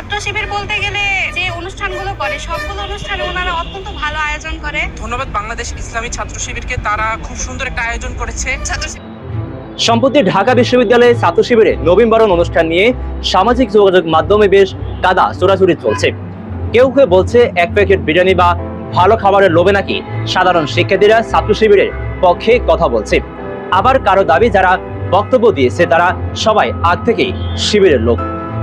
ছাত্র শিবির বলতে গেলে যে অনুষ্ঠানগুলো করে সবগুলো অনুষ্ঠানে ওনারা অত্যন্ত ভালো আয়োজন করে। ধন্যবাদ বাংলাদেশ ইসলামী ছাত্র শিবিরকে, তারা খুব সুন্দর একটা আয়োজন করেছে। সম্প্রতি ঢাকা বিশ্ববিদ্যালয়ে ছাত্র শিবিরে নবীনবরণ অনুষ্ঠান নিয়ে সামাজিক যোগাযোগ মাধ্যমে বেশ কাদা ছোড়াছুড়ি চলছে। কেউ কেউ বলছে এক প্যাকেট বিরিয়ানি বা ভালো খাবারের লোভে নাকি সাধারণ শিক্ষার্থীরা ছাত্র শিবিরের পক্ষে কথা বলছে। আবার কারো দাবি যারা বক্তব্য দিয়েছে তারা সবাই আগ থেকেই শিবিরের লোক।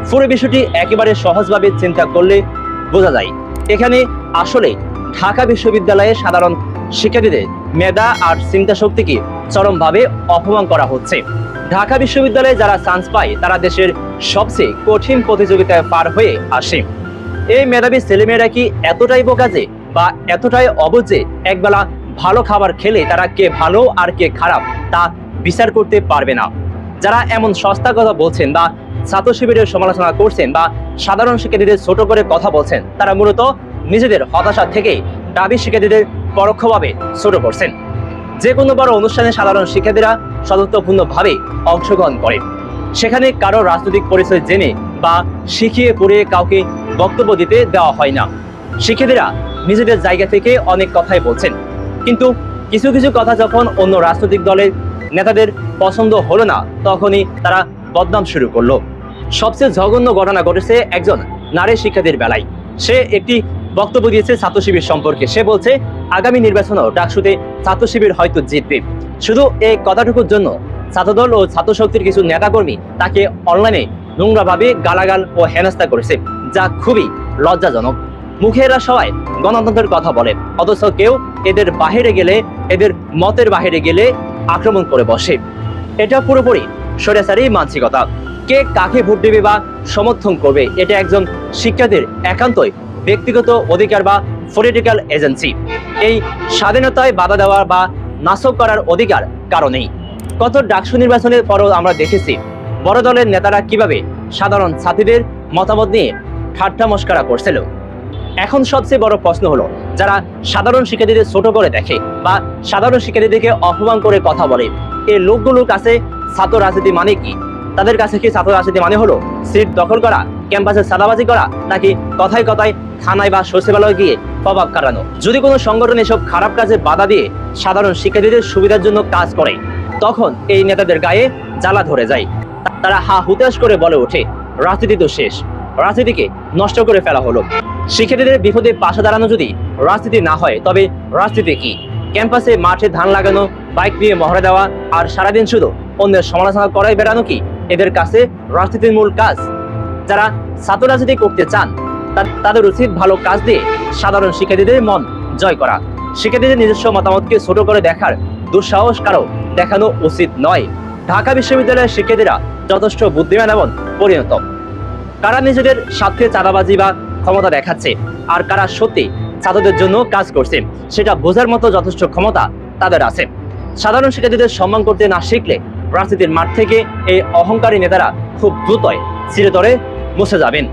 পুরো বিষয়টি একেবারে সহজভাবে চিন্তা করলে বোঝা যায় এখানে আসলে ঢাকা বিশ্ববিদ্যালয়ে সাধারণ শিক্ষার্থীদের মেধা আর চিন্তা শক্তিকে চরমভাবে অপমান করা হচ্ছে। ঢাকা বিশ্ববিদ্যালয়ে যারা চান্স পায় তারা দেশের সবচেয়ে কঠিন প্রতিযোগিতায় পার হয়ে আসে। এই মেধাবী ছেলেমেয়েরা কি এতটাই বোকা যে বা এতটাই অবুঝ যে একবেলা ভালো খাবার খেলে তারা কে ভালো আর কে খারাপ তা বিচার করতে পারবে না? যারা এমন সস্তা কথা বলছেন বা ছাত্র শিবিরের সমালোচনা করছেন বা সাধারণ শিক্ষার্থীদের ছোট করে কথা বলছেন তারা মূলত নিজেদের হতাশা থেকেই দাবি শিক্ষার্থীদের পরোক্ষভাবে ছোট করছেন। যে কোনো বড় অনুষ্ঠানে সাধারণ শিক্ষার্থীরা স্বতঃস্ফূর্তভাবে অংশগ্রহণ করে। সেখানে কারো রাজনৈতিক পরিচয় জেনে বা শিখিয়ে পড়িয়ে কাউকে বক্তব্য দিতে দেওয়া হয় না। শিক্ষার্থীরা নিজেদের জায়গা থেকে অনেক কথাই বলছেন, কিন্তু কিছু কিছু কথা যখন অন্য রাজনৈতিক দলের নেতাদের পছন্দ হলো না তখনই তারা বদনাম শুরু করলো। সবচেয়ে জঘন্য ঘটনা ঘটেছে একজন নারী শিক্ষার্থীর বেলায়। সে একটি বক্তব্য দিয়েছে ছাত্র শিবির সম্পর্কে। সে বলছে আগামী নির্বাচনেও ডাকসুতে ছাত্র শিবির হয়তো জিতবে। শুধু এই কথাটুকুর জন্য ছাত্রদল ও ছাত্র শক্তির কিছু নেতাকর্মী তাকে অনলাইনে নোংরাভাবে গালাগাল ও হেনস্থা করেছে, যা খুবই লজ্জাজনক। মুখে এরা সবাই গণতন্ত্রের কথা বলে, অথচ কেউ এদের বাহিরে গেলে এদের মতের বাহিরে গেলে আক্রমণ করে বসে। এটা পুরোপুরি স্বৈরাচারী মানসিকতা। কে কাকে ভোট দেবে বা সমর্থন করবে এটা একজন শিক্ষার্থীর একান্তই ব্যক্তিগত অধিকার বা পলিটিক্যাল এজেন্সি। এই স্বাধীনতায় বাধা দেওয়া বা নাশক করার অধিকার কারো নেই। গত ডাকসু নির্বাচনের পরও আমরা দেখেছি বড় দলের নেতারা কিভাবে সাধারণ ছাত্রীদের মতামত নিয়ে ঠাট্টা মস্করা করছিল। এখন সবচেয়ে বড় প্রশ্ন হলো যারা সাধারণ শিক্ষার্থীদের ছোট করে দেখে বা সাধারণ শিক্ষার্থীদেরকে অপমান করে কথা বলে, এই লোকগুলোর কাছে ছাত্র রাজনীতি মানে কি? তাদের কাছে কি ছাত্র রাজনীতি মানে হলো সিট দখল করা, ক্যাম্পাসে চাঁদাবাজি করা, নাকি কথায় কথায় থানায় বা সচিবালয়ে গিয়ে প্রভাব খাটানো? যদি কোনো সংগঠন এসব খারাপ কাজে বাধা দিয়ে সাধারণ শিক্ষার্থীদের সুবিধার জন্য কাজ করে তখন এই নেতাদের গায়ে জ্বালা ধরে যায়। তারা হা হুতাশ করে বলে ওঠে রাজনীতি তো শেষ, রাজনীতিকে নষ্ট করে ফেলা হলো। শিক্ষার্থীদের বিপদে পাশে দাঁড়ানো যদি রাজনীতি না হয় তবে রাজনীতি কি? ক্যাম্পাসে মাঠে ধান লাগানো, বাইক নিয়ে মহড়া দেওয়া আর সারাদিন শুধু অন্যের সমালোচনা করাই বেড়ানো কি এদের কাছে রাজনীতির মূল কাজ? যারা ছাত্র রাজনীতি করতে চান তাদের উচিত ভালো কাজ দিয়ে সাধারণ শিক্ষার্থীদের মন জয় করা। শিক্ষার্থীদের নিজস্ব মতামতকে ছোট করে দেখার দুঃসাহস কারো দেখানো উচিত নয়। ঢাকা বিশ্ববিদ্যালয়ের শিক্ষার্থীরা যথেষ্ট বুদ্ধিমান এবং পরিণত। কারা নিজেদের স্বার্থে চাঁদাবাজি বা ক্ষমতা দেখাচ্ছে আর কারা সত্যি ছাত্রদের জন্য কাজ করছে সেটা বোঝার মতো যথেষ্ট ক্ষমতা তাদের আছে। সাধারণ শিক্ষার্থীদের সম্মান করতে না শিখলে রাজনীতির মাঠ থেকে এই অহংকারী নেতারা খুব দ্রুতই চিরতরে মুছে যাবেন।